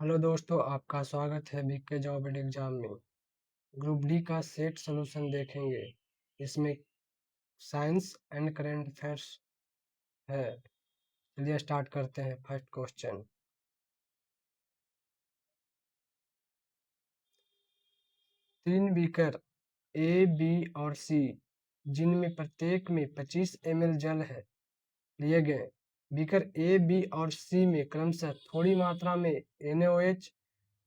Hello दोस्तों, आपका स्वागत है बीके जॉब एंड एग्जाम में। ग्रुप डी का सेट सॉल्यूशन देखेंगे। इसमें साइंस एंड करंट अफेयर्स है। चलिए स्टार्ट करते हैं। First question, 3 beaker A, B और सी, जिनमें प्रत्येक में 25 ml जल है, लिए गए। बीकर ए, बी और सी में क्रमशः थोड़ी मात्रा में NaOH,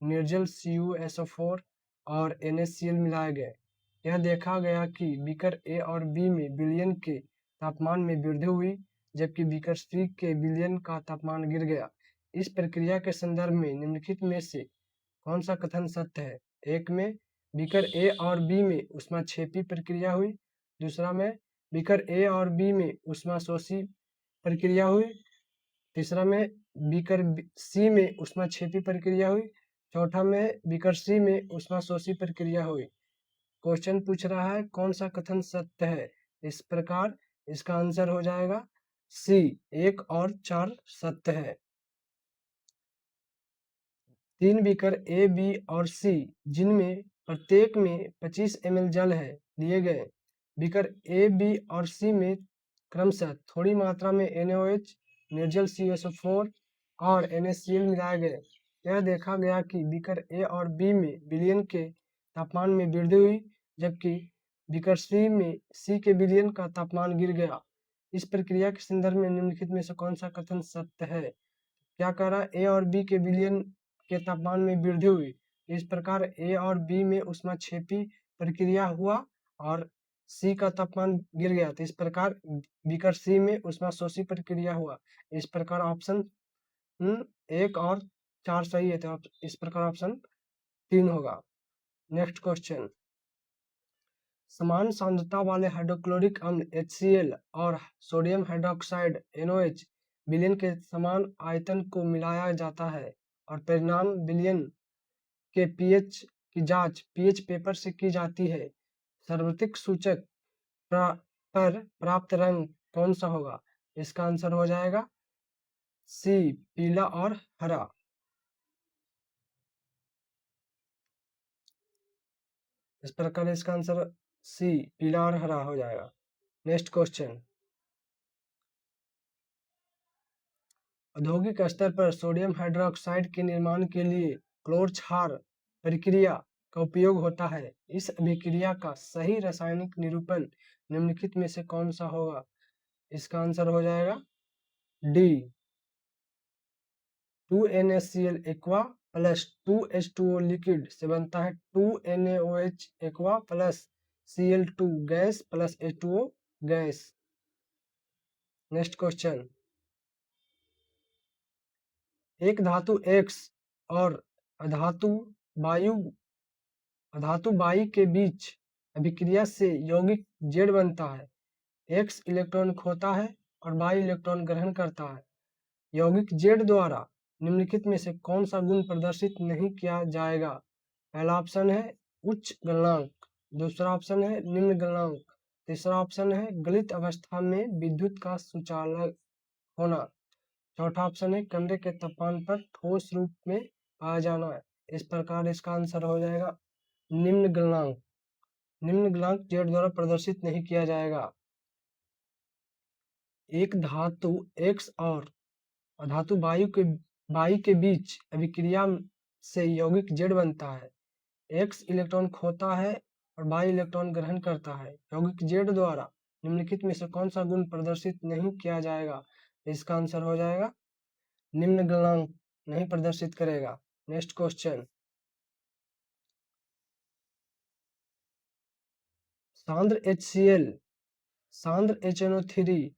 निर्जल CuSO4 और NaCl मिलाए गए। यह देखा गया कि बीकर ए और बी में विलयन के तापमान में वृद्धि हुई, जबकि बीकर सी के विलयन का तापमान गिर गया। इस प्रक्रिया के संदर्भ में निम्नलिखित में से कौन सा कथन सत्य है? एक में बीकर ए और बी में ऊष्माक्षेपी प्रक्रिया हुई। दूसरा में बीकर ए और बी में ऊष्माशोषी प्रक्रिया हुई। तीसरा में बीकर सी में ऊष्माक्षेपी प्रक्रिया हुई। चौथा में बीकर सी में ऊष्माशोषी प्रक्रिया हुई। क्वेश्चन पूछ रहा है कौन सा कथन सत्य है। इस प्रकार इसका आंसर हो जाएगा सी, 1 और 4 सत्य है। 3 बीकर ए, बी और सी, जिनमें प्रत्येक में 25 ml जल है, लिए गए। बीकर ए, बी और सी में क्रमशः थोड़ी मात्रा में NaOH, निर्जल CuSO4 और NaCl मिलाए गए। यह देखा गया कि बीकर ए और बी में विलयन के तापमान में वृद्धि हुई, जबकि बीकर सी के विलयन का तापमान गिर गया। इस प्रक्रिया के संदर्भ में निम्नलिखित में से कौन सा कथन सत्य है? क्या कह रहा है? ए और बी के विलयन के तापमान में वृद्धि हुई। इस प्रकार ए और बी में ऊष्माक्षेपी प्रक्रिया हुआ और सी का तापमान गिर गया, तो इस प्रकार बीकर सी में ऊष्माशोषी प्रक्रिया हुआ। इस प्रकार ऑप्शन 1 और 4 सही है, तो इस प्रकार ऑप्शन 3 होगा। नेक्स्ट क्वेश्चन, समान सांद्रता वाले हाइड्रोक्लोरिक अम्ल HCl और सोडियम हाइड्रोक्साइड NOH विलयन के समान आयतन को मिलाया जाता है और परिणाम विलयन के pH की जांच pH पेपर से की जाती है। सार्वत्रिक सूचक पर प्राप्त रंग कौन सा होगा? इसका आंसर हो जाएगा सी, पीला और हरा। इस प्रकार इसका आंसर सी, पीला और हरा हो जाएगा। नेक्स्ट क्वेश्चन, औद्योगिक स्तर पर सोडियम हाइड्रोक्साइड के निर्माण के लिए क्लोर क्षार प्रक्रिया का उपयोग होता है। इस अभिक्रिया का सही रासायनिक निरूपण निम्नलिखित में से कौन सा होगा? इसका आंसर हो जाएगा D, 2NaCl aqua plus 2H2O liquid से बनता है 2NaOH aqua plus Cl2 gas plus H2O gas. Next question, एक धातु X और अधातु बाई के बीच अभिक्रिया से यौगिक Z बनता है। X इलेक्ट्रॉन खोता है और बाई इलेक्ट्रॉन ग्रहण करता है। यौगिक Z द्वारा निम्नलिखित में से कौन सा गुण प्रदर्शित नहीं किया जाएगा? पहला ऑप्शन है उच्च गलनांक, दूसरा ऑप्शन है निम्न गलनांक, तीसरा ऑप्शन है गलित अवस्था में विद्युत का सुचालक होना, चौथा ऑप्शन है कमरे के तापमान पर ठोस रूप में पाया जाना है। इस प्रकार इसका आंसर हो जाएगा निम्न गलनांक। निम्न गलनांक Z द्वारा प्रदर्शित नहीं किया जाएगा। एक धातु X और अधातु बाई के बीच अभिक्रिया से यौगिक Z बनता है। X इलेक्ट्रॉन खोता है और बाई इलेक्ट्रॉन ग्रहण करता है। यौगिक Z द्वारा निम्नलिखित में से कौन सा गुण प्रदर्शित नहीं किया जाएगा? इसका आंसर हो जाएगा निम्न गलनांक नहीं प्रदर्शित करेगा। नेक्स्ट क्वेश्चन, सांद्र HCl, सांद्र HNO3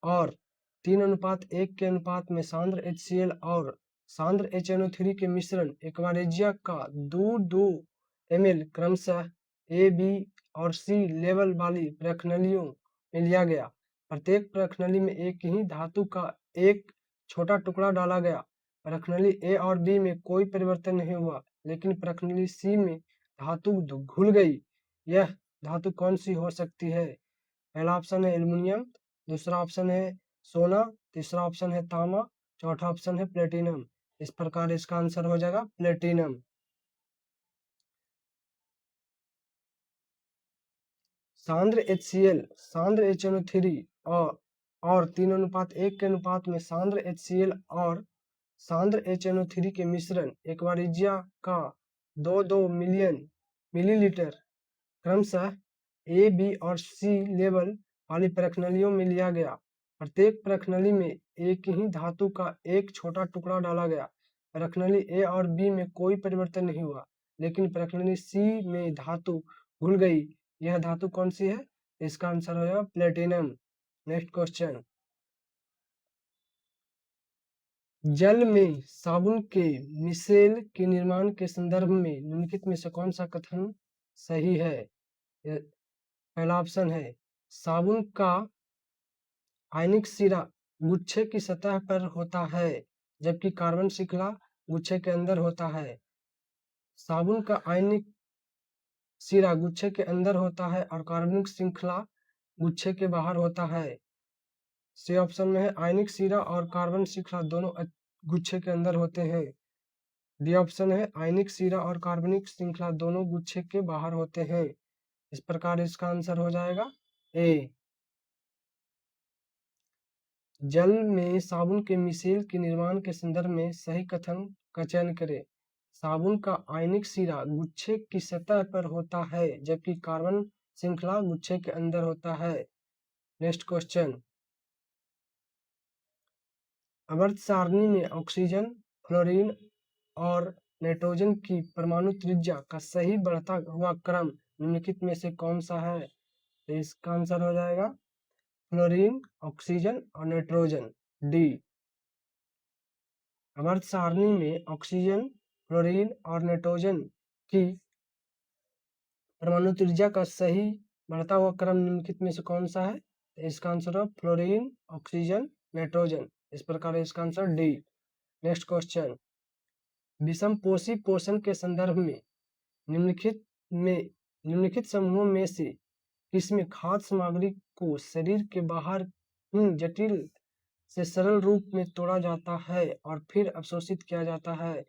और 3:1 के अनुपात में सांद्र HCl और सांद्र HNO3 के मिश्रण एक्वारेजिया का 2-2 ml क्रमशः A, B और C लेवल वाली प्रखनलियों में लिया गया। प्रत्येक प्रखनली में एक ही धातु का एक छोटा टुकड़ा डाला गया। प्रखनली A और B में कोई परिवर्तन नहीं हुआ, लेकिन प्रखनली C में धातु घुल गई। यह धातु कौन सी हो सकती है? पहला ऑप्शन है एल्युमिनियम, दूसरा ऑप्शन है सोना, तीसरा ऑप्शन है तांबा, चौथा ऑप्शन है प्लेटिनम। इस प्रकार इसका आंसर हो जाएगा प्लेटिनम। सांद्र HCl, सांद्र HNO3 और 3:1 के अनुपात में सांद्र HCl और सांद्र HNO3 के मिश्रण एक्वारिजिया का 2-2 मिलियन मिलीलीटर क्रमशः ए, बी और सी लेवल वाली प्रखनलियों में लिया गया। प्रत्येक प्रखनली में एक ही धातु का एक छोटा टुकड़ा डाला गया। प्रखनली ए और बी में कोई परिवर्तन नहीं हुआ, लेकिन प्रखनली सी में धातु घुल गई। यह धातु कौन सी है? इसका आंसर हो जाएगा प्लेटिनम। नेक्स्ट क्वेश्चन, जल में साबुन के मिसेल के निर्माण के संदर्भ में निम्नलिखित में से कौन सा कथन सही है? पहला ऑप्शन है, साबुन का आयनिक सिरा गुच्छे की सतह पर होता है जबकि कार्बन श्रृंखला गुच्छे के अंदर होता है। साबुन का आयनिक सिरा गुच्छे के अंदर होता है और कार्बनिक श्रृंखला गुच्छे के बाहर होता है। सी ऑप्शन में है, आयनिक सिरा और कार्बन श्रृंखला दोनों गुच्छे के अंदर होते हैं। डी ऑप्शन है, आयनिक सिरा और कार्बनिक श्रृंखला दोनों गुच्छे के बाहर होते हैं। इस प्रकार इसका आंसर हो जाएगा ए। जल में साबुन के मिसेल के निर्माण के संदर्भ में सही कथन का चयन करें। साबुन का आयनिक सिरा गुच्छे की सतह पर होता है जबकि कार्बन श्रृंखला गुच्छे के अंदर होता है। नेक्स्ट क्वेश्चन, आवर्त सारणी में ऑक्सीजन, फ्लोरीन और नाइट्रोजन की परमाणु त्रिज्या का सही बढ़ता हुआ क्रम निम्नलिखित में से कौन सा है? तो इसका आंसर हो जाएगा फ्लोरीन, ऑक्सीजन और नाइट्रोजन, डी। आवर्त सारणी में ऑक्सीजन, फ्लोरीन और नाइट्रोजन की परमाणु त्रिज्या का सही बढ़ता हुआ क्रम निम्नलिखित में से कौन सा है? तो इसका आंसर है फ्लोरीन, ऑक्सीजन, नाइट्रोजन। इस प्रकार इसका आंसर डी। नेक्स्ट क्वेश्चन, विषमपोषी पोषण के संदर्भ में निम्नलिखित समूहों में से किसमें खाद्य सामग्री को शरीर के बाहर जटिल से सरल रूप में तोड़ा जाता है और फिर अवशोषित किया जाता है?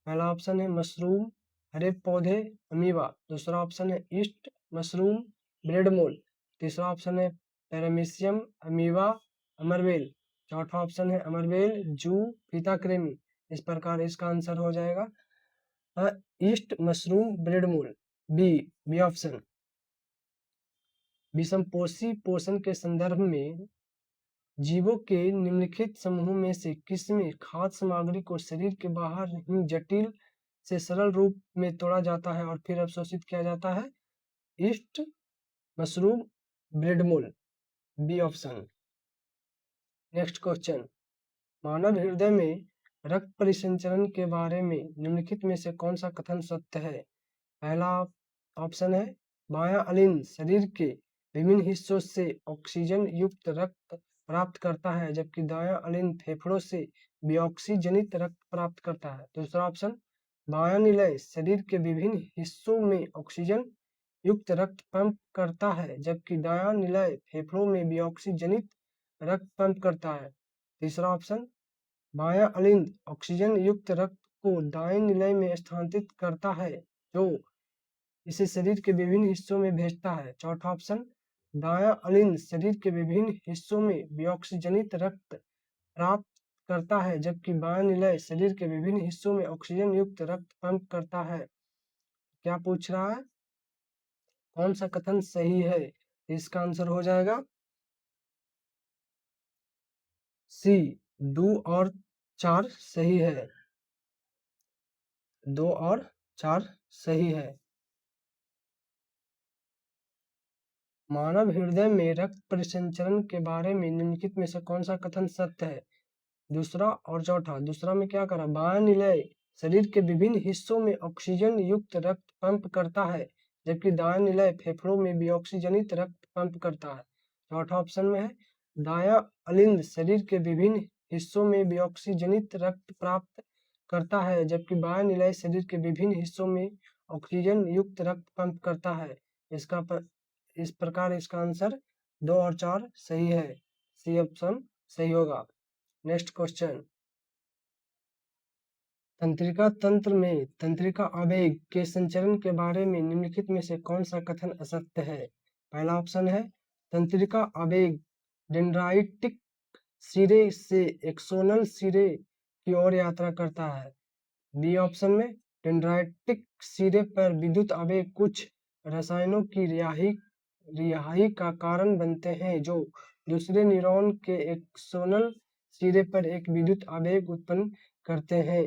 पहला ऑप्शन है मशरूम, हरे पौधे, अमीबा। दूसरा ऑप्शन है ईस्ट, मशरूम, ब्रेड मोल। तीसरा ऑप्शन है पैरामीशियम, अमीबा, अमरबेल। चौथा ऑप्शन है अमरबेल, जू, फीता कृमि। इस प्रकार इसका आंसर हो जाएगा ईस्ट, मशरूम, ब्रेड मोल, बी, बी ऑप्शन। विषमपोषी पोषण के संदर्भ में जीवों के निम्नलिखित समूहों में से किसमें खाद्य सामग्री को शरीर के बाहर ही जटिल से सरल रूप में तोड़ा जाता है और फिर अवशोषित किया जाता है? ईस्ट, मशरूम, ब्रेड मोल, बी ऑप्शन। नेक्स्ट क्वेश्चन, मानव हृदय में रक्त परिसंचरण के बारे में निम्नलिखित में से कौन सा कथन सत्य है? पहला ऑप्शन है, बायां अलिंद शरीर के विभिन्न हिस्सों से ऑक्सीजन युक्त रक्त प्राप्त करता है जबकि दायां अलिंद फेफड़ों से डिऑक्सी जनित रक्त प्राप्त करता है। दूसरा ऑप्शन, बायां निलय शरीर के विभिन्न हिस्सों में ऑक्सीजन युक्त रक्त पंप करता है जबकि दायां निलय फेफड़ों में डिऑक्सी जनित रक्त पंप करता है। तीसरा ऑप्शन, बायां अलिंद ऑक्सीजन युक्त रक्त को दाएं निलय में स्थानांतरित करता है जो इसे शरीर के विभिन्न हिस्सों में भेजता है। चौथा ऑप्शन, दायां अलिंद शरीर के विभिन्न हिस्सों में डिऑक्सीजनित रक्त प्राप्त करता है जबकि बायां निलय शरीर के विभिन्न हिस्सों में ऑक्सीजन युक्त रक्त पंप करता है। क्या पूछ रहा है? कौन सा कथन सही है? इसका आंसर हो जाएगा सी, 2 और 4 सही है। 2 और 4 सही है। मानव हृदय में रक्त परिसंचरण के बारे में निम्नलिखित में से कौन सा कथन सत्य है? दूसरा और चौथा। दूसरा में क्या करा, बायां निलय शरीर के विभिन्न हिस्सों में ऑक्सीजन युक्त रक्त पंप करता है जबकि दायां निलय फेफड़ों में डिऑक्सीजनित रक्त पंप करता है। चौथा ऑप्शन में है, दायां अलिंद शरीर के विभिन्न हिस्सों में डिऑक्सीजनित रक्त प्राप्त करता है जबकि बायां निलय शरीर के विभिन्न हिस्सों में ऑक्सीजन युक्त रक्त पंप करता है। इस प्रकार इसका आंसर 2 और 4 सही है। सी ऑप्शन सही होगा। नेक्स्ट क्वेश्चन, तंत्रिका तंत्र में तंत्रिका आवेग के संचरण के बारे में निम्नलिखित में से कौन सा कथन असत्य है? पहला ऑप्शन है तंत्रिका आवेग डेंड्राइटिक सिरे से एक्सोनल सिरे की ओर यात्रा करता है। बी ऑप्शन में डेंड्राइटिक सिरे पर विद्युत आवेग कुछ रसायनों की रिहाई का कारण बनते हैं जो दूसरे न्यूरॉन के एक्सोनल सिरे पर एक विद्युत आवेग उत्पन्न करते हैं।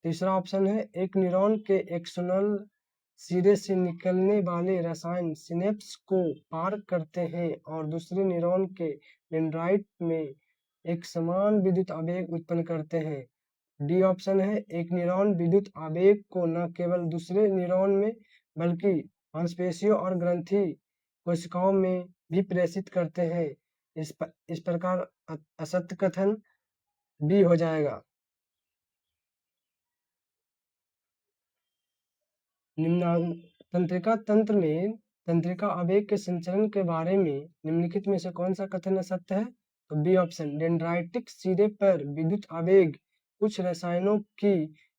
तीसरा ऑप्शन है एक न्यूरॉन के एक्सोनल सिरे से निकलने वाले रसायन सिनेप्स को पार करते हैं और दूसरे न्यूरॉन के डेंड्राइट में एक समान विद्युत आवेग उत्पन्न करते हैं। डी ऑप्शन है एक न्यूरॉन विद्युत आवेग को न केवल दूसरे न्यूरॉन में बल्कि मांसपेशियों और ग्रंथि कोशिकाओं में भी प्रेषित करते हैं। इस प्रकार असत्य कथन बी हो जाएगा। तंत्रिका तंत्र में तंत्रिका आवेग के संचरण के बारे में निम्नलिखित में से कौन सा कथन असत्य है? तो बी ऑप्शन डेंड्राइटिक सिरे पर विद्युत आवेग कुछ रसायनों की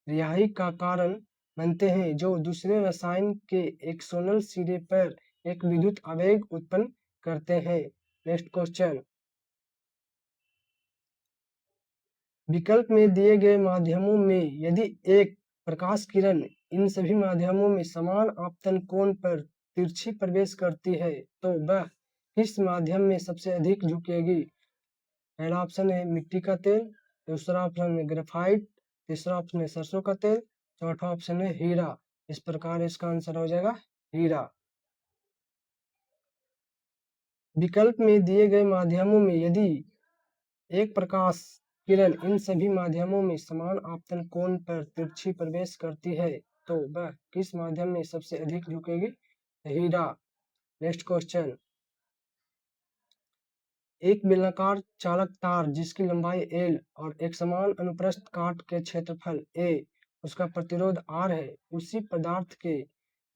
रिहाई का कारण बनते हैं जो दूसरे रसायन के एक्सोनल सिरे पर एक विद्युत आवेग उत्पन्न करते हैं। नेक्स्ट क्वेश्चन, विकल्प में दिए गए माध्यमों में यदि एक प्रकाश किरण इन सभी माध्यमों में समान आपतन कोण पर तिरछी प्रवेश करती है तो वह किस माध्यम में सबसे अधिक झुकेगी? पहला ऑप्शन है मिट्टी का तेल, दूसरा ऑप्शन है ग्रेफाइट, तीसरा ऑप्शन है सरसों का तेल, चौथा ऑप्शन है हीरा। इस प्रकार इसका आंसर हो जाएगा हीरा। विकल्प में दिए गए माध्यमों में यदि एक प्रकाश किरण इन सभी माध्यमों में समान आपतन कोण पर तिरछी प्रवेश करती है तो वह किस माध्यम में सबसे अधिक झुकेगी? हीरा। नेक्स्ट क्वेश्चन, एक बेलनाकार चालक तार जिसकी लंबाई L और एक समान अनुप्रस्थ काट के क्षेत्रफल A उसका प्रतिरोध R है, उसी पदार्थ के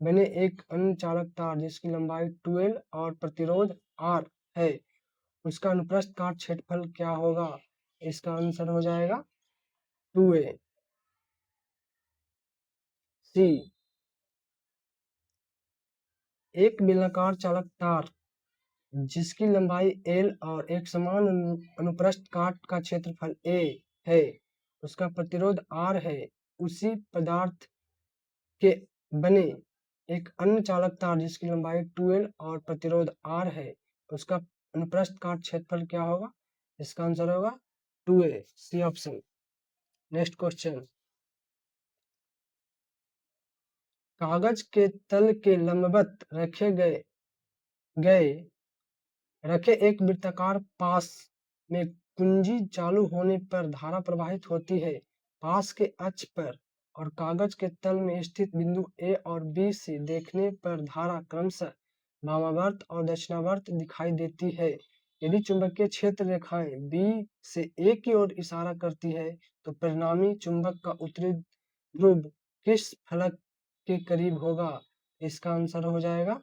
बने एक अन्य चालक तार जिसकी लंबाई 2L और प्रतिरोध R है, उसका अनुप्रस्थ काट क्षेत्रफल क्या होगा? इसका आंसर हो जाएगा 2A। सी, एक बेलनाकार चालक तार जिसकी लंबाई L और एक समान अनुप्रस्थ काट का क्षेत्रफल A है, उसका प्रतिरोध R है, उसी पदार्थ के बने एक अन्य चालक तार जिसकी लंबाई 2L और प्रतिरोध R है, उसका अनुप्रस्थ काट क्षेत्रफल क्या होगा? इसका आंसर होगा 2A, C option. Next question, कागज के तल के लंबवत रखे एक वृत्ताकार पास में कुंजी चालू होने पर धारा प्रवाहित होती है। पास के अक्ष पर और कागज के तल में स्थित बिंदु A और B से देखने पर धारा क्रमशः वामावर्त और दक्षिणावर्त दिखाई देती है। यदि चुंबकीय क्षेत्र रेखाएं B से A की ओर इशारा करती है तो परिणामी चुंबक का उत्तरी ध्रुव किस फलक के करीब होगा? इसका आंसर हो जाएगा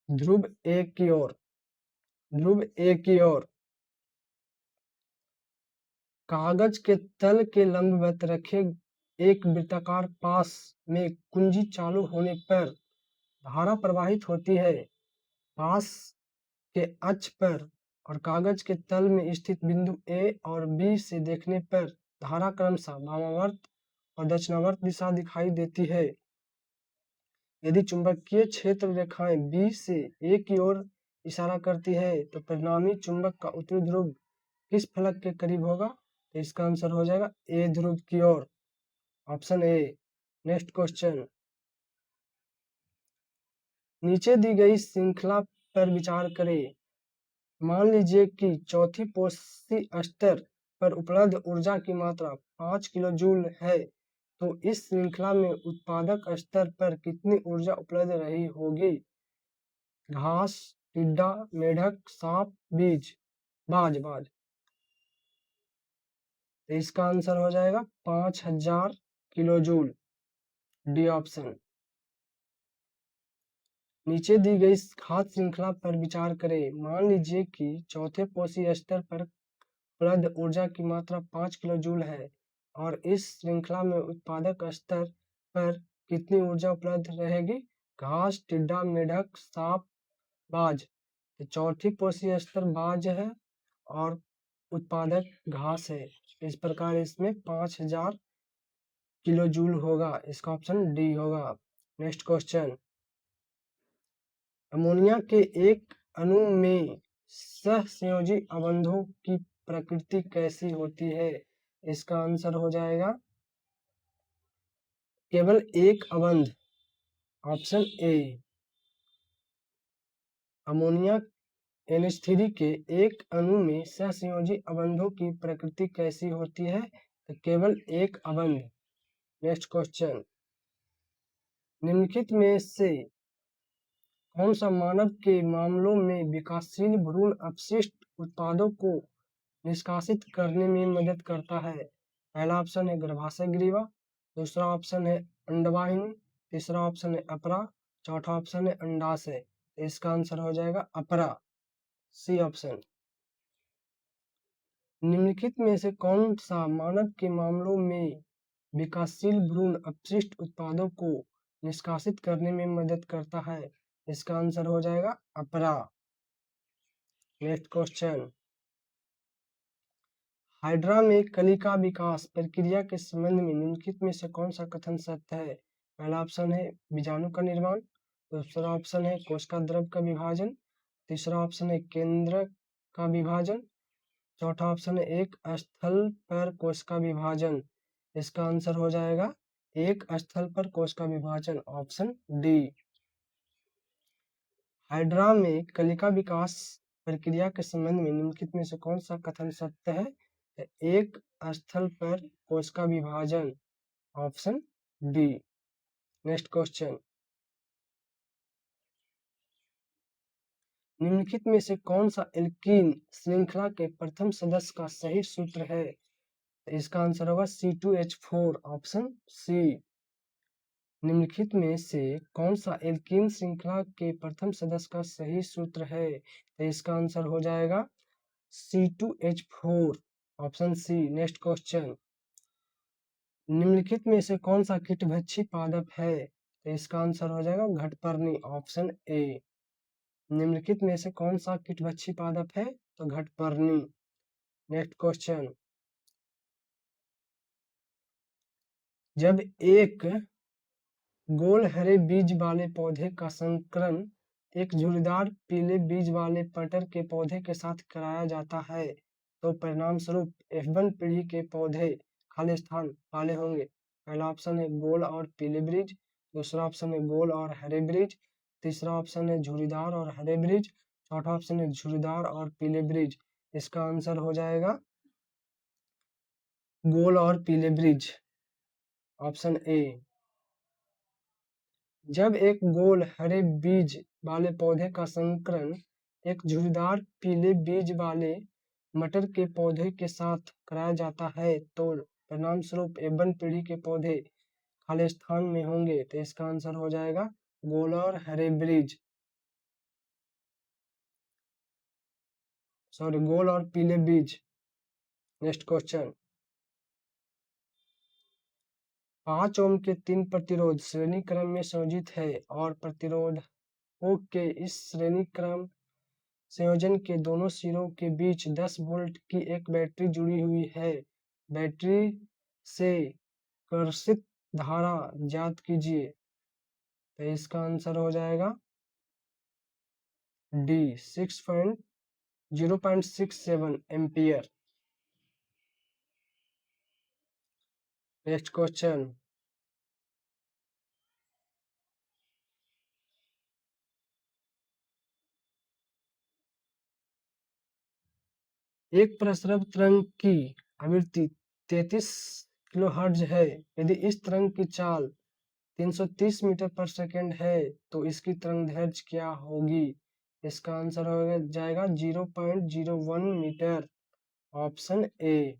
ध्रुव A की ओर। ध्रुव A की ओर। कागज के तल के लंबवत रखे एक वृत्ताकार पास में कुंजी चालू होने पर धारा प्रवाहित होती है। पास के अक्ष पर और कागज के तल में स्थित बिंदु A और B से देखने पर धारा क्रमशः वामावर्त और दक्षिणावर्त दिशा दिखाई देती है। यदि चुंबकीय क्षेत्र रेखाएं B से A की ओर इशारा करती है तो परिणामी चुंबक का उत्तरी ध्रुव किस फलक के करीब होगा? तो इसका आंसर हो जाएगा A ध्रुव की ओर, ऑप्शन ए। नेक्स्ट क्वेश्चन, नीचे दी गई श्रृंखला पर विचार करें। मान लीजिए कि चौथी पोषी स्तर पर उपलब्ध ऊर्जा की मात्रा 5 किलो जूल है, तो इस श्रृंखला में उत्पादक स्तर पर कितनी ऊर्जा उपलब्ध रही होगी? घास, टिड्डा, मेढक, सांप, बाज। तो इसका आंसर हो जाएगा 5000 किलो जूल, डी ऑप्शन। नीचे दी गई खाद्य श्रृंखला पर विचार करें। मान लीजिए कि चौथे पोषी स्तर पर उपलब्ध ऊर्जा की मात्रा 5 किलो जूल है और इस श्रृंखला में उत्पादक स्तर पर कितनी ऊर्जा उपलब्ध रहेगी? घास, टिड्डा, मेढक, सांप, बाज। तो चौथी कोशीय स्तर बाज है और उत्पादक घास है। इस प्रकार इसमें 5000 किलो जूल होगा। इसका ऑप्शन डी होगा। नेक्स्ट क्वेश्चन, अमोनिया के एक अणु में सहसंयोजी अवरोधों की प्रकृति कैसी होती है? इसका आंसर हो जाएगा केवल एक अवंध, ऑप्शन ए। अमोनिया NH3 के एक अणु में सहसंयोजी अवरोधों की प्रकृति कैसी होती है? तो केवल एक अवंध। नेक्स्ट क्वेश्चन, निम्नलिखित में से कौन सा मानव के मामलों में विकासशील भ्रूण अपशिष्ट उत्पादों को निष्कासित करने में मदद करता है? पहला ऑप्शन है गर्भाशय ग्रीवा, दूसरा ऑप्शन है अंडवाहिनी, तीसरा ऑप्शन है अपरा, चौथा ऑप्शन है अंडाशय। इसका आंसर हो जाएगा अपरा, सी ऑप्शन। निम्नलिखित में से कौन सा मानव के मामलों में विकासशील भ्रूण अपशिष्ट उत्पादों को निष्कासित करने में मदद करता है? इसका आंसर हो जाएगा अपरा। नेक्स्ट क्वेश्चन, हाइड्रा में कलिका विकास प्रक्रिया के संबंध में निम्नलिखित में से कौन सा कथन सत्य है? पहला ऑप्शन है बीजाणु का निर्माण, दूसरा ऑप्शन है कोशिका द्रव का विभाजन, तीसरा ऑप्शन है केंद्र का विभाजन, चौथा ऑप्शन है एक स्थल पर कोशिका विभाजन। इसका आंसर हो जाएगा एक स्थल पर कोशिका विभाजन, ऑप्शन डी। हाइड्रा में कलिका विकास प्रक्रिया के संबंध में निम्नलिखित में से कौन सा कथन सत्य है? एक स्थल पर कोशिका विभाजन, ऑप्शन डी। नेक्स्ट क्वेश्चन, निम्नलिखित में से कौन सा एल्कीन श्रृंखला के प्रथम सदस्य का सही सूत्र है? इसका आंसर होगा C2H4, ऑप्शन सी। निम्नलिखित में से कौन सा एल्कीन श्रृंखला के प्रथम सदस्य का सही सूत्र है? तो इसका आंसर हो जाएगा C2H4, option C. Next question, निम्नलिखित में से कौन सा कीटभक्षी पादप है? तो इसका आंसर हो जाएगा घटपर्णी, ऑप्शन ए। निम्नलिखित में से कौन सा कीटभक्षी पादप है? तो घटपर्णी। नेक्स्ट क्वेश्चन, जब एक गोल हरे बीज वाले पौधे का संकरण एक झुर्रीदार पीले बीज वाले मटर के पौधे के साथ कराया जाता है तो परिणाम स्वरूप F1 पीढ़ी के पौधे खाली स्थान वाले होंगे। पहला ऑप्शन है गोल और पीले बीज, दूसरा ऑप्शन है गोल और हरे बीज, तीसरा ऑप्शन है झुर्रीदार और हरे बीज, चौथा ऑप्शन है झुर्रीदार और पीले बीज। इसका आंसर हो जाएगा गोल और पीले बीज, ऑप्शन ए। जब एक गोल हरे बीज वाले पौधे का संकरण एक झुर्रीदार पीले बीज वाले मटर के पौधे के साथ कराया जाता है तो परिणाम स्वरूप F1 पीढ़ी के पौधे खाली स्थान में होंगे। तो इसका आंसर हो जाएगा गोल और हरे बीज, सॉरी गोल और पीले बीज। नेक्स्ट क्वेश्चन, 5 ओम के 3 प्रतिरोध श्रेणी क्रम में संयोजित है और प्रतिरोधों के इस श्रेणी क्रम संयोजन के दोनों सिरों के बीच 10 वोल्ट की एक बैटरी जुड़ी हुई है। बैटरी से कर्षित धारा ज्ञात कीजिए। तो इसका आंसर हो जाएगा डी 0.67 एम्पियर। नेक्स्ट क्वेश्चन, एक प्रसरव तरंग की आवृत्ति 33 किलोहर्ट्ज है। यदि इस तरंग की चाल 330 मीटर पर सेकेंड है तो इसकी तरंग दैर्ध्य क्या होगी? इसका आंसर हो जाएगा 0.01 metre, option A.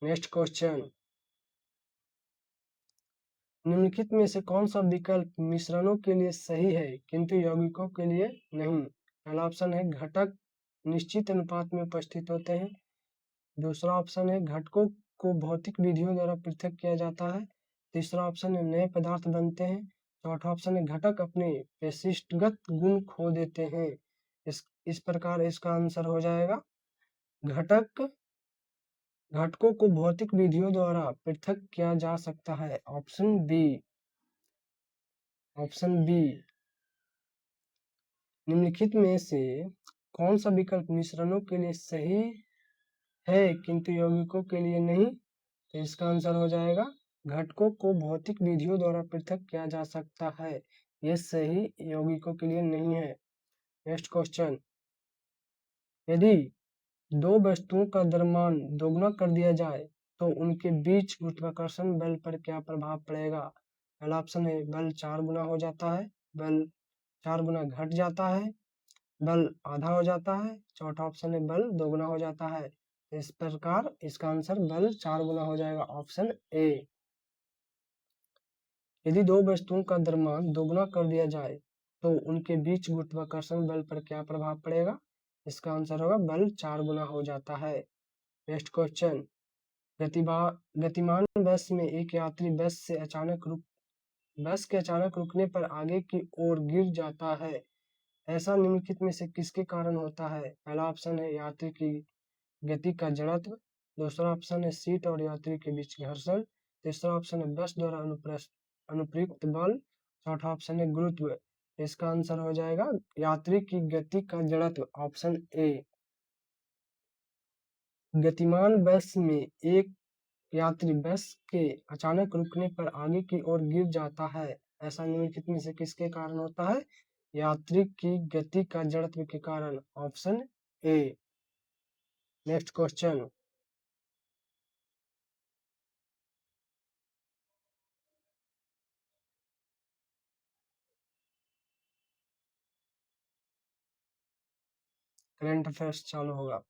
Next question, निम्नलिखित में से कौन सा विकल्प मिश्रणों के लिए सही है किंतु यौगिकों के लिए नहीं? पहला ऑप्शन है घटक निश्चित अनुपात में उपस्थित होते हैं, दूसरा ऑप्शन है घटकों को भौतिक विधियों द्वारा पृथक किया जाता है। तीसरा ऑप्शन है नए पदार्थ बनते हैं। चौथा ऑप्शन है घटक अपने विशिष्टगत गुण खो देते हैं। इस प्रकार इसका आंसर हो जाएगा घटकों को भौतिक विधियों द्वारा पृथक किया जा सकता है। Option B. निम्नलिखित में से कौन सा विकल्प मिश्रणों के लिए सही है किंतु यौगिकों के लिए नहीं? तो इसका आंसर हो जाएगा घटकों को भौतिक विधियों द्वारा पृथक किया जा सकता है। यह सही यौगिकों के लिए नहीं है। नेक्स्ट क्वेश्चन, यदि दो वस्तुओं का द्रव्यमान दोगुना कर दिया जाए तो उनके बीच गुरुत्वाकर्षण बल पर क्या प्रभाव पड़ेगा? पहला ऑप्शन है बल 4 गुना हो जाता है, बल 4 गुना घट जाता है, बल आधा हो जाता है, चौथा ऑप्शन है बल दोगुना हो जाता है। इस प्रकार इसका आंसर बल 4 गुना हो जाएगा। Option A. यदि दो वस्तुओं का द्रव्यमान दोगुना कर दिया जाए तो उनके बीच गुरुत्वाकर्षण बल पर क्या प्रभाव पड़ेगा? इसका आंसर होगा बल 4 गुना हो जाता है। नेक्स्ट क्वेश्चन, गतिमान बस में एक यात्री बस के अचानक रुकने पर आगे की ओर गिर जाता है। ऐसा निम्नलिखित में से किसके कारण होता है? पहला ऑप्शन है यात्री की गति का जड़त्व, दूसरा ऑप्शन है सीट और यात्री के बीच घर्षण, तीसरा ऑप्शन है बस द्वारा अनुप्रयुक्त बल, चौथा ऑप्शन है गुरुत्व। इसका आंसर हो जाएगा यात्री की गति का जड़त्व। Option A. गतिमान बस में एक यात्री बस के अचानक रुकने पर आगे की ओर गिर जाता है। ऐसा निम्नलिखित में से किसके कारण होता है? यात्री की गति का जड़त्व के कारण। Option A. Next question, current affairs चालू होगा।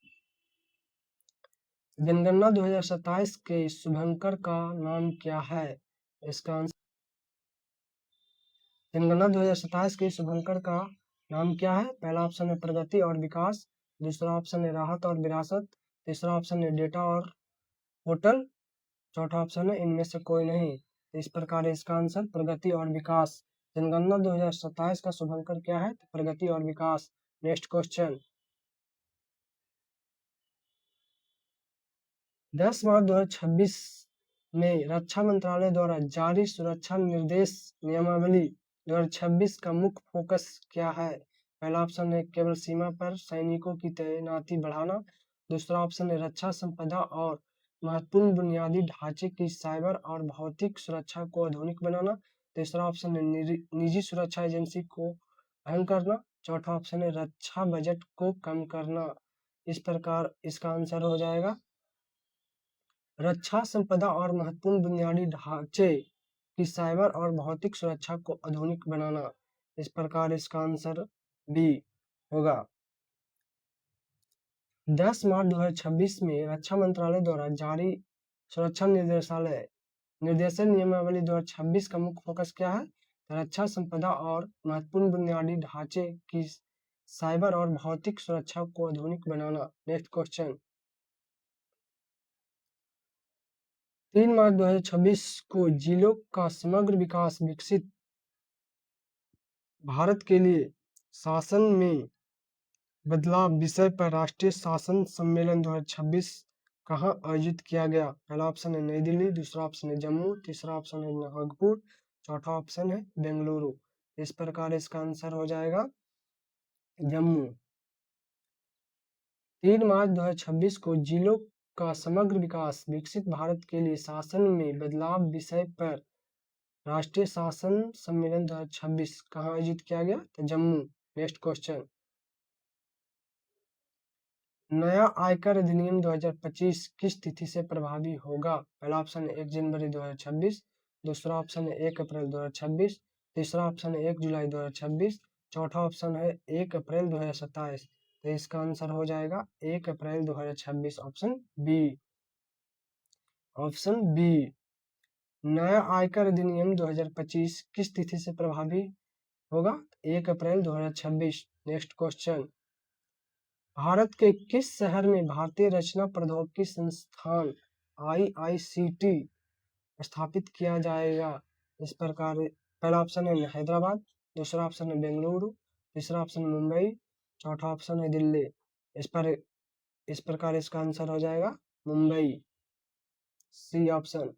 जनगणना 2027 के शुभंकर का नाम क्या है? इसका आंसर जनगणना 2027 के शुभंकर का नाम क्या है? पहला ऑप्शन है प्रगति और विकास, दूसरा ऑप्शन है राहत और विरासत, तीसरा ऑप्शन है डेटा और होटल, चौथा ऑप्शन है इनमें से कोई नहीं। इस प्रकार इसका आंसर प्रगति और विकास। जनगणना 2027 का शुभंकर क्या है? प्रगति और विकास। नेक्स्ट क्वेश्चन, 10 मार्च 2026 में रक्षा मंत्रालय द्वारा जारी सुरक्षा निर्देश नियमावली 2026 का मुख्य फोकस क्या है? पहला ऑप्शन है केवल सीमा पर सैनिकों की तैनाती बढ़ाना, दूसरा ऑप्शन है रक्षा संपदा और महत्वपूर्ण बुनियादी ढांचे की साइबर और भौतिक सुरक्षा को आधुनिक बनाना, तीसरा ऑप्शन है निजी सुरक्षा एजेंसी को अहम करना, चौथा ऑप्शन है रक्षा बजट को कम करना। इस प्रकार इसका आंसर हो जाएगा रक्षा संपदा और महत्वपूर्ण बुनियादी ढांचे की साइबर और भौतिक सुरक्षा को आधुनिक बनाना। इस प्रकार इसका आंसर बी होगा। 10 मार्च 2026 में रक्षा मंत्रालय द्वारा जारी सुरक्षा निर्देशन नियमावली 2026 का मुख्य फोकस क्या है? रक्षा संपदा और महत्वपूर्ण बुनियादी ढांचे की साइबर और भौतिक सुरक्षा को आधुनिक बनाना। नेक्स्ट क्वेश्चन, 3 मार्च 2026 को जिलों का समग्र विकास विकसित भारत के लिए शासन में बदलाव विषय पर राष्ट्रीय शासन सम्मेलन 2026 कहाँ आयोजित किया गया? पहला ऑप्शन है नई दिल्ली, दूसरा ऑप्शन है जम्मू, तीसरा ऑप्शन है नागपुर, चौथा ऑप्शन है बेंगलुरु। इस प्रकार इसका आंसर हो जाएगा जम्मू। 3 मार्च 2026 को जिलों का समग्र विकास विकसित भारत के लिए शासन में बदलाव विषय पर राष्ट्रीय शासन सम्मेलन 2026 कहाँ आयोजित किया गया? तो जम्मू। नेक्स्ट क्वेश्चन, नया आयकर अधिनियम 2025 किस तिथि से प्रभावी होगा? पहला ऑप्शन है 1 जनवरी 2026, दूसरा ऑप्शन है 1 अप्रैल 2026, तीसरा ऑप्शन है 1 जुलाई 2026, चौथा ऑप्शन है 1 अप्रैल 2027। तो इसका आंसर हो जाएगा 1 अप्रैल 2026। Option B. ऑप्शन बी, नया आयकर अधिनियम 2025 किस तिथि से प्रभावी होगा? 1 अप्रैल 2026। नेक्स्ट क्वेश्चन, भारत के किस शहर में भारतीय रचना प्रौद्योगिकी संस्थान IICT स्थापित किया जाएगा? इस प्रकार पहला ऑप्शन है हैदराबाद, दूसरा ऑप्शन है बेंगलुरु, तीसरा ऑप्शन मुंबई, चौथा ऑप्शन है दिल्ली। इस प्रकार इसका आंसर हो जाएगा मुंबई, सी ऑप्शन।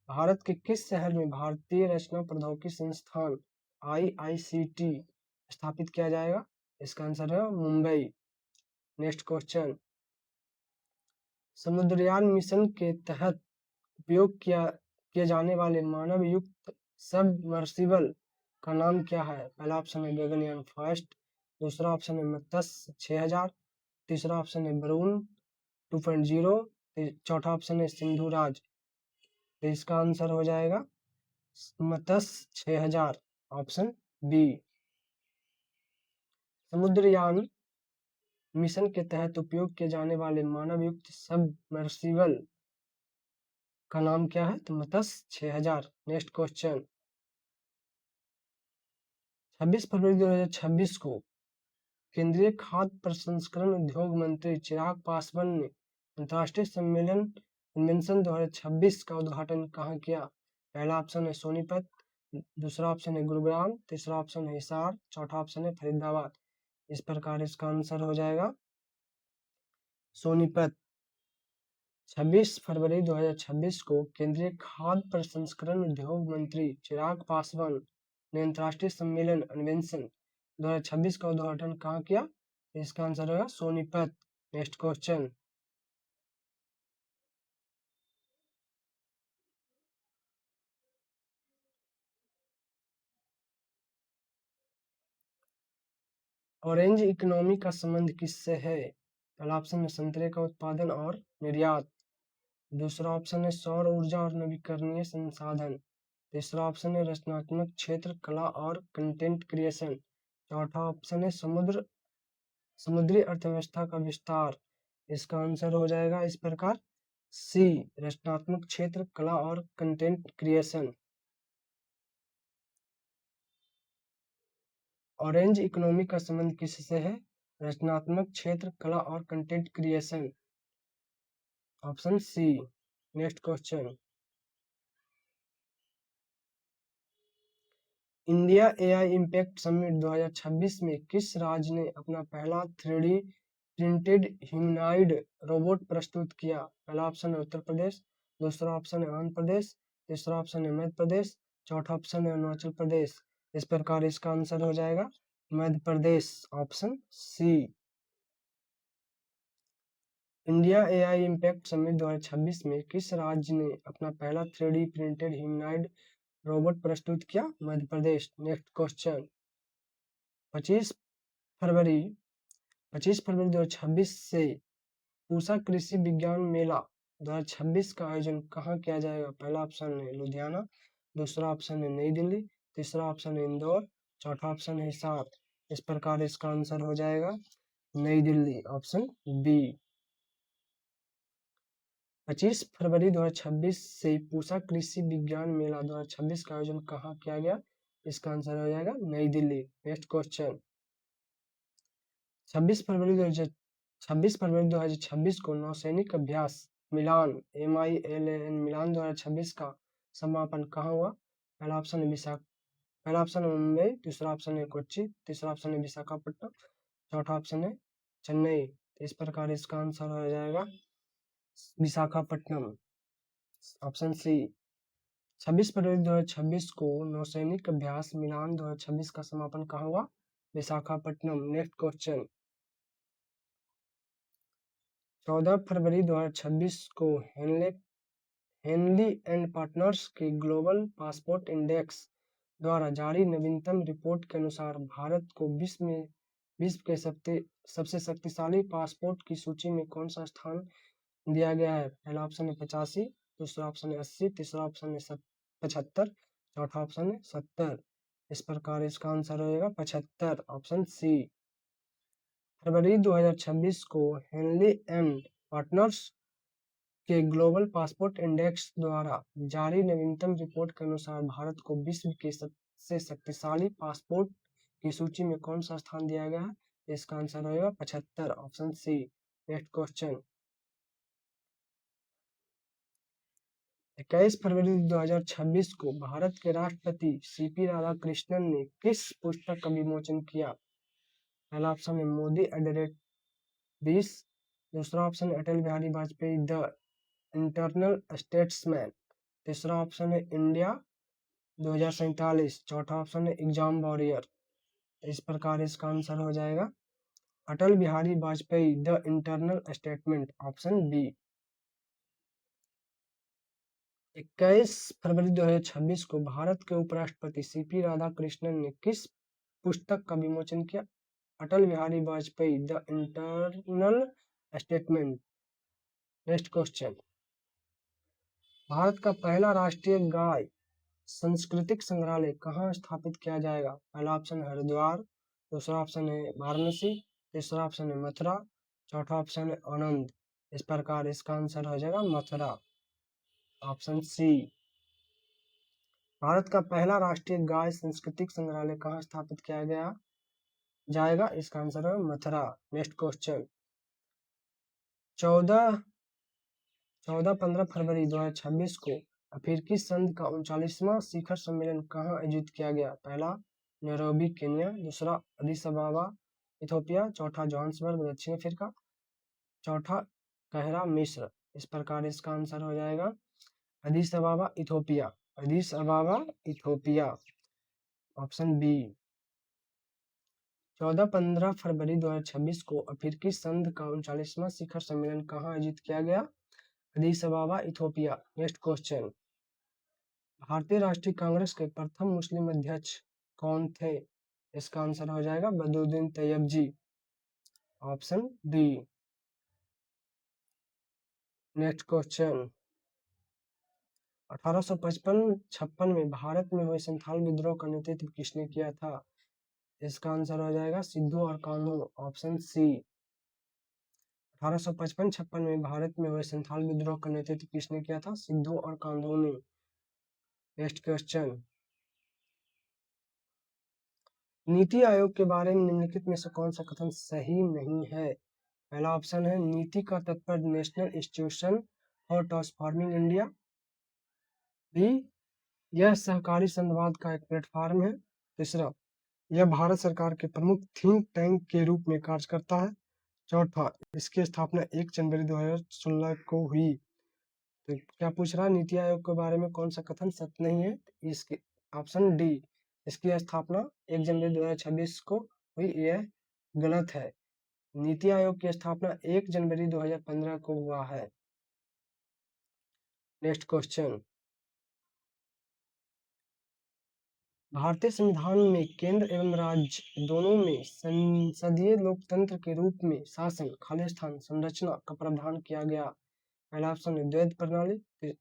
भारत के किस शहर में भारतीय रचना प्रौद्योगिकी संस्थान IICT स्थापित किया जाएगा? इसका आंसर है Mumbai. Next question, Samudrayaan mission के तहत उपयोग किए जाने वाले मानव युक्त सबमर्सिबल का नाम क्या है? पहला ऑप्शन है गगनयान फर्स्ट, दूसरा ऑप्शन है मत्स्य 6000, तीसरा ऑप्शन है वरुण 2.0, चौथा ऑप्शन है सिंधु राज। तो इसका आंसर हो जाएगा मत्स्य 6000, ऑप्शन बी। समुद्रयान मिशन के तहत उपयोग किए जाने वाले मानव युक्त सबमर्सिबल का नाम क्या है? तो मत्स्य 6000। नेक्स्ट क्वेश्चन, 26 फरवरी 2026 को केंद्रीय खाद्य प्रसंस्करण उद्योग मंत्री चिराग पासवान ने अंतर्राष्ट्रीय सम्मेलन कन्वेंशन 2026 का उद्घाटन कहाँ किया? पहला ऑप्शन है सोनीपत, दूसरा ऑप्शन है गुरुग्राम, तीसरा ऑप्शन है हिसार, चौथा ऑप्शन है फरीदाबाद। इस प्रकार इसका आंसर हो जाएगा सोनीपत। 26 फरवरी 2026 को केंद्रीय खाद्य प्रसंस्करण उद्योग मंत्री चिराग पासवान ने अंतर्राष्ट्रीय सम्मेलन कन्वेंशन 2026 का उद्घाटन कहाँ किया? इसका आंसर होगा Sonipat. Next question, orange economy का संबंध किससे है? पहला ऑप्शन है संतरे का उत्पादन और निर्यात, दूसरा ऑप्शन है सौर ऊर्जा और नवीकरणीय संसाधन, तीसरा ऑप्शन है रचनात्मक क्षेत्र कला और कंटेंट क्रिएशन, चौथा ऑप्शन है समुद्री अर्थव्यवस्था का विस्तार। इसका आंसर हो जाएगा इस प्रकार सी, रचनात्मक क्षेत्र कला और कंटेंट क्रिएशन। ऑरेंज इकोनॉमी का संबंध किससे है? रचनात्मक क्षेत्र कला और content creation, option C. Next question, India AI impact summit 2026 में किस राज्य ने अपना पहला 3D प्रिंटेड ह्यूमनॉइड रोबोट प्रस्तुत किया? पहला ऑप्शन है उत्तर प्रदेश, दूसरा ऑप्शन है आंध्र प्रदेश, तीसरा ऑप्शन है मध्य प्रदेश, चौथा ऑप्शन है अरुणाचल प्रदेश। इस प्रकार इसका आंसर हो जाएगा Madhya Pradesh, option C. India AI impact summit 2026 में किस राज्य ने अपना पहला 3D प्रिंटेड ह्यूमनॉइड रोबोट प्रस्तुत किया? मध्य प्रदेश। नेक्स्ट क्वेश्चन, 25 फरवरी 2026 से पूसा कृषि विज्ञान मेला 2026 का आयोजन कहाँ किया जाएगा? पहला ऑप्शन है लुधियाना, दूसरा ऑप्शन है नई दिल्ली, तीसरा ऑप्शन है इंदौर, चौथा ऑप्शन है हिसार। इस प्रकार इसका आंसर हो जाएगा नई दिल्ली, ऑप्शन बी। 25 फरवरी 2026 से पूसा कृषि विज्ञान मेला 2026 का आयोजन कहाँ किया गया? इसका आंसर हो जाएगा नई दिल्ली। नेक्स्ट क्वेश्चन, 26 फरवरी 2026 को नौसैनिक अभ्यास मिलान MILAN मिलान 2026 का समापन कहाँ हुआ? पहला ऑप्शन है मुंबई, दूसरा ऑप्शन है कोच्चि, तीसरा ऑप्शन है विशाखापट्टनम, चौथा ऑप्शन है चेन्नई। इस प्रकार इसका आंसर हो जाएगा विशाखापट्टनम, ऑप्शन सी। 26 फरवरी 2026 को नौसैनिक अभ्यास मिलान 2026 का समापन कहाँ हुआ? विशाखापट्टनम। नेक्स्ट क्वेश्चन, 14 फरवरी 2026 को हेनली एंड पार्टनर्स के ग्लोबल पासपोर्ट इंडेक्स द्वारा जारी नवीनतम रिपोर्ट के अनुसार भारत को विश्व के सबसे शक्तिशाली पासपोर्ट की सूची में कौन सा स्थान दिया गया है? पहला ऑप्शन है 85, दूसरा ऑप्शन है 80, तीसरा ऑप्शन है 75, चौथा ऑप्शन है 70। इस प्रकार इसका आंसर होगा 75, ऑप्शन सी। फरवरी 2026 को हेनली एंड पार्टनर्स के ग्लोबल पासपोर्ट इंडेक्स द्वारा जारी नवीनतम रिपोर्ट के अनुसार भारत को विश्व के सबसे शक्तिशाली पासपोर्ट की सूची में कौन सा स्थान दिया गया है? इसका आंसर होगा 75, ऑप्शन सी। नेक्स्ट क्वेश्चन, 21 फरवरी 2026 को भारत के राष्ट्रपति सीपी राधाकृष्णन ने किस पुस्तक का विमोचन किया? पहला ऑप्शन है मोदी @20, दूसरा ऑप्शन है Atal Bihari Vajpayee the internal statesman, तीसरा ऑप्शन है इंडिया 2047, चौथा ऑप्शन है एग्जाम वॉरियर। इस प्रकार इसका आंसर हो जाएगा Atal Bihari Vajpayee the internal statement, option B. 21 फरवरी 2026 को भारत के उपराष्ट्रपति सीपी राधाकृष्णन ने किस पुस्तक का विमोचन किया? Atal Bihari Vajpayee the internal statement. Next question, Bharat का पहला राष्ट्रीय गाय सांस्कृतिक संग्रहालय कहाँ स्थापित किया जाएगा? पहला ऑप्शन है हरिद्वार, दूसरा ऑप्शन है वाराणसी, तीसरा ऑप्शन है मथुरा, चौथा ऑप्शन है आनंद। इस प्रकार इसका आंसर हो जाएगा मथुरा, ऑप्शन सी। भारत का पहला राष्ट्रीय गाय सांस्कृतिक संग्रहालय कहाँ स्थापित किया गया जाएगा? इसका आंसर है मथुरा। नेक्स्ट क्वेश्चन, 14-15 फरवरी 2026 को अफ्रीकी संघ का 39वां शिखर सम्मेलन कहाँ आयोजित किया गया? पहला नैरोबी केन्या, दूसरा अदिस अबाबा इथोपिया, चौथा जोहान्सबर्ग दक्षिण अफ्रीका, चौथा काहिरा मिस्र। इस प्रकार इसका आंसर हो जाएगा Addis Ababa Ethiopia, Addis Ababa Ethiopia, option B. 14-15 फरवरी 2026 को अफ्रीकी संघ का 39वां शिखर सम्मेलन कहाँ आयोजित किया गया? Addis Ababa Ethiopia. Next question, भारतीय राष्ट्रीय कांग्रेस के प्रथम मुस्लिम अध्यक्ष कौन थे? इसका आंसर हो जाएगा Badruddin Tyabji, option D. Next question, 1855-56 में भारत में हुए संथाल विद्रोह का नेतृत्व किसने किया था? इसका आंसर हो जाएगा सिद्धू और कान्हू, ऑप्शन सी। 1855-56 में भारत में हुए संथाल विद्रोह का नेतृत्व किसने किया था? सिद्धू और कान्हू ने। नेक्स्ट क्वेश्चन, नीति आयोग के बारे में निम्नलिखित में से कौन सा कथन सही नहीं है? पहला ऑप्शन है नीति का तात्पर्य national institution for transforming India, B यह सहकारी संघवाद का एक प्लेटफॉर्म है, तीसरा यह भारत सरकार के प्रमुख थिंक टैंक के रूप में कार्य करता है, चौथा इसकी स्थापना 1 जनवरी 2016 को हुई। तो क्या पूछ रहा है नीति आयोग के बारे में कौन सा कथन सत्य नहीं है? इसके ऑप्शन डी, इसकी स्थापना 1 जनवरी 2026 को हुई, यह गलत है। नीति आयोग की स्थापना 1 जनवरी 2015 को हुआ है। नेक्स्ट क्वेश्चन, भारतीय संविधान में केंद्र एवं राज्य दोनों में संसदीय लोकतंत्र के रूप में शासन, खालिस्तान संरचना का प्रावधान किया गया। पहला ऑप्शन है द्वैध प्रणाली,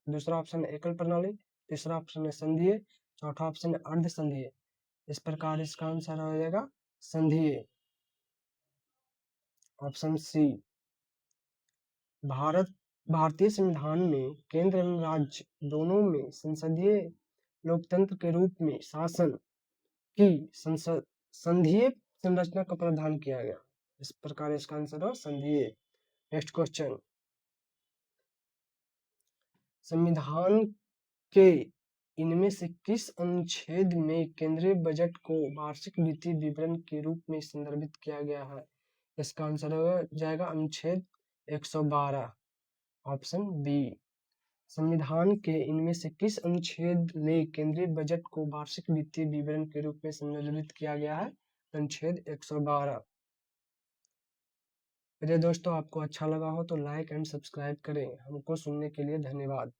दूसरा ऑप्शन है एकल प्रणाली, तीसरा ऑप्शन है संघीय, चौथा ऑप्शन है अर्ध संघीय। इस प्रकार इसका आंसर हो जाएगा संघीय, ऑप्शन सी। भारतीय संविधान में केंद्र एवं राज्य दोनों में संसदीय लोकतंत्र के रूप में शासन की संघीय संरचना का प्रावधान किया गया। इस प्रकार इसका आंसर हो संघीय। नेक्स्ट क्वेश्चन, संविधान के इनमें से किस अनुच्छेद में केंद्रीय बजट को वार्षिक वित्तीय विवरण के रूप में संदर्भित किया गया है? इसका आंसर हो जाएगा अनुच्छेद 112, ऑप्शन बी। संविधान के इनमें से किस अनुच्छेद में केंद्रीय बजट को वार्षिक वित्तीय विवरण के रूप में संदर्भित किया गया है? अनुच्छेद 112। यदि दोस्तों आपको अच्छा लगा हो तो लाइक एंड सब्सक्राइब करें। हमको सुनने के लिए धन्यवाद।